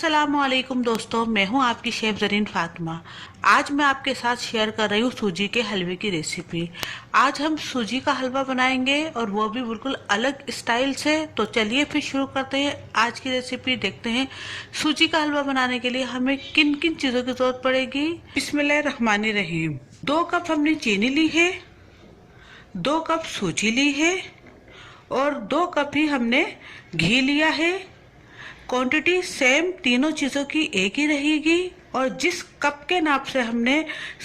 अस्सलामुअलैकुम दोस्तों, मैं हूं आपकी शेफ ज़रीन फातिमा। आज मैं आपके साथ शेयर कर रही हूं सूजी के हलवे की रेसिपी। आज हम सूजी का हलवा बनाएंगे और वो भी बिल्कुल अलग स्टाइल से। तो चलिए फिर शुरू करते हैं आज की रेसिपी। देखते हैं सूजी का हलवा बनाने के लिए हमें किन किन चीज़ों की ज़रूरत पड़ेगी। बिस्मिल्लाहिर्रहमानिर्रहीम। 2 कप हमने चीनी ली है, 2 कप सूजी ली है और 2 कप ही हमने घी लिया है। क्वांटिटी सेम तीनों चीज़ों की एक ही रहेगी और जिस कप के नाप से हमने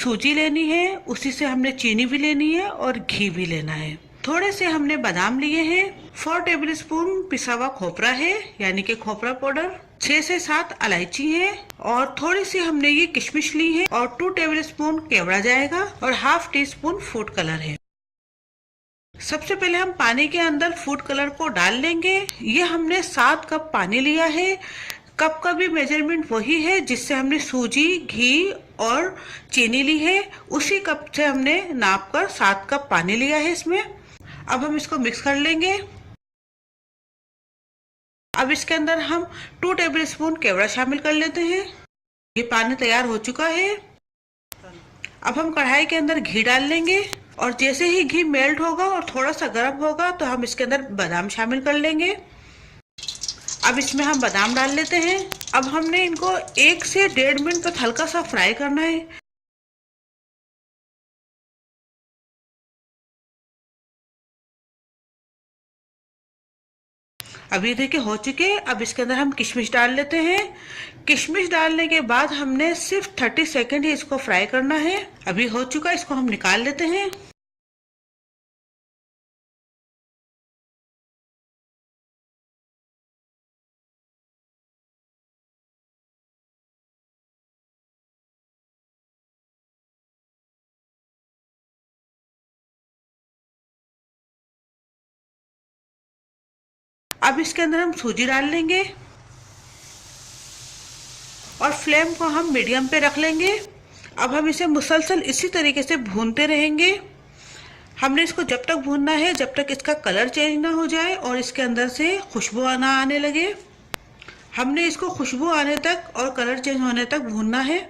सूजी लेनी है उसी से हमने चीनी भी लेनी है और घी भी लेना है। थोड़े से हमने बादाम लिए हैं, 4 टेबल स्पून पिसा हुआ खोपरा है यानी कि खोपरा पाउडर, 6 से 7 इलायची है और थोड़ी सी हमने ये किशमिश ली है और 2 टेबल स्पून केवड़ा जाएगा और half tea spoon food colour है। सबसे पहले हम पानी के अंदर फूड कलर को डाल लेंगे। ये हमने 7 कप पानी लिया है। कप का भी मेजरमेंट वही है जिससे हमने सूजी, घी और चीनी ली है, उसी कप से हमने नाप कर 7 कप पानी लिया है इसमें। अब हम इसको मिक्स कर लेंगे। अब इसके अंदर हम 2 टेबल स्पून केवड़ा शामिल कर लेते हैं। ये पानी तैयार हो चुका है। अब हम कढ़ाई के अंदर घी डाल लेंगे और जैसे ही घी मेल्ट होगा और थोड़ा सा गर्म होगा तो हम इसके अंदर बादाम शामिल कर लेंगे। अब इसमें हम बादाम डाल लेते हैं। अब हमने इनको 1 से 1.5 मिनट तक हल्का सा फ्राई करना है। अभी देखिए हो चुके। अब इसके अंदर हम किशमिश डाल लेते हैं। किशमिश डालने के बाद हमने सिर्फ 30 सेकेंड ही इसको फ्राई करना है। अभी हो चुका, इसको हम निकाल लेते हैं। अब इसके अंदर हम सूजी डाल लेंगे और फ्लेम को हम मीडियम पे रख लेंगे। अब हम इसे मुसलसल इसी तरीके से भूनते रहेंगे। हमने इसको जब तक भूनना है जब तक इसका कलर चेंज ना हो जाए और इसके अंदर से खुशबू आना आने लगे। हमने इसको खुशबू आने तक और कलर चेंज होने तक भूनना है।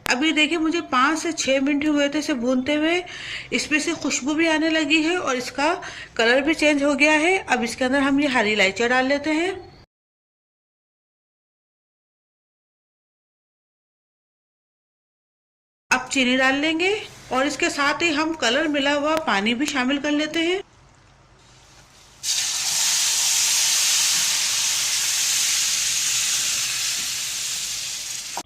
अभी देखिए मुझे 5 से 6 मिनट हुए थे इसे भूनते हुए। इसमें से खुशबू भी आने लगी है और इसका कलर भी चेंज हो गया है। अब इसके अंदर हम ये हरी इलायची डाल लेते हैं। अब चीनी डाल लेंगे और इसके साथ ही हम कलर मिला हुआ पानी भी शामिल कर लेते हैं।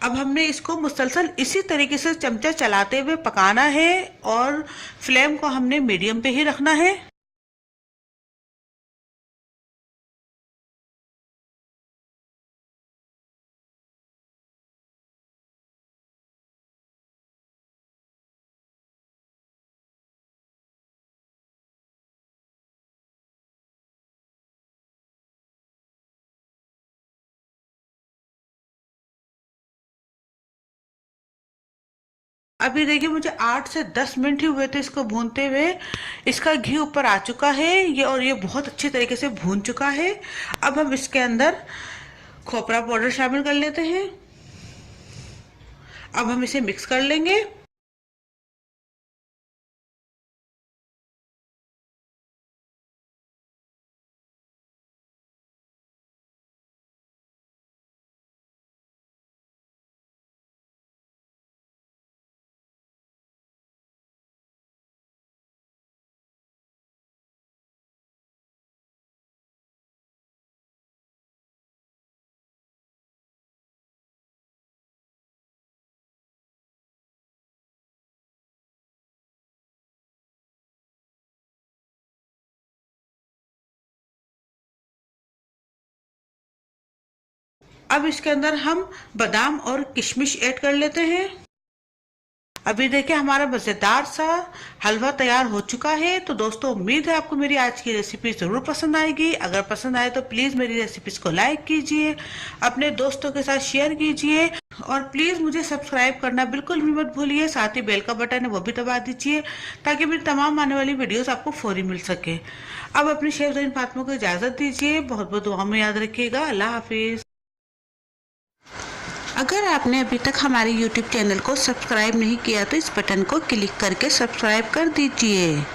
अब हमने इसको मुसलसल इसी तरीके से चमचा चलाते हुए पकाना है और फ्लेम को हमने मीडियम पे ही रखना है। अभी देखिए मुझे 8 से 10 मिनट ही हुए थे इसको भूनते हुए। इसका घी ऊपर आ चुका है ये और ये बहुत अच्छी तरीके से भून चुका है। अब हम इसके अंदर खोपरा पाउडर शामिल कर लेते हैं। अब हम इसे मिक्स कर लेंगे। अब इसके अंदर हम बादाम और किशमिश ऐड कर लेते हैं। अभी देखिए हमारा मज़ेदार सा हलवा तैयार हो चुका है। तो दोस्तों उम्मीद है आपको मेरी आज की रेसिपी ज़रूर पसंद आएगी। अगर पसंद आए तो प्लीज़ मेरी रेसिपीज़ को लाइक कीजिए, अपने दोस्तों के साथ शेयर कीजिए और प्लीज़ मुझे सब्सक्राइब करना बिल्कुल भी मत भूलिए। साथ ही बेल का बटन है वो भी दबा दीजिए ताकि मेरी तमाम आने वाली वीडियोस आपको फौरी मिल सके। अब अपनी शेफ ज़रीन फातिमा को इजाज़त दीजिए। बहुत बहुत दुआ में याद रखिएगा। अल्लाह हाफिज़। अगर आपने अभी तक हमारे YouTube चैनल को सब्सक्राइब नहीं किया तो इस बटन को क्लिक करके सब्सक्राइब कर दीजिए।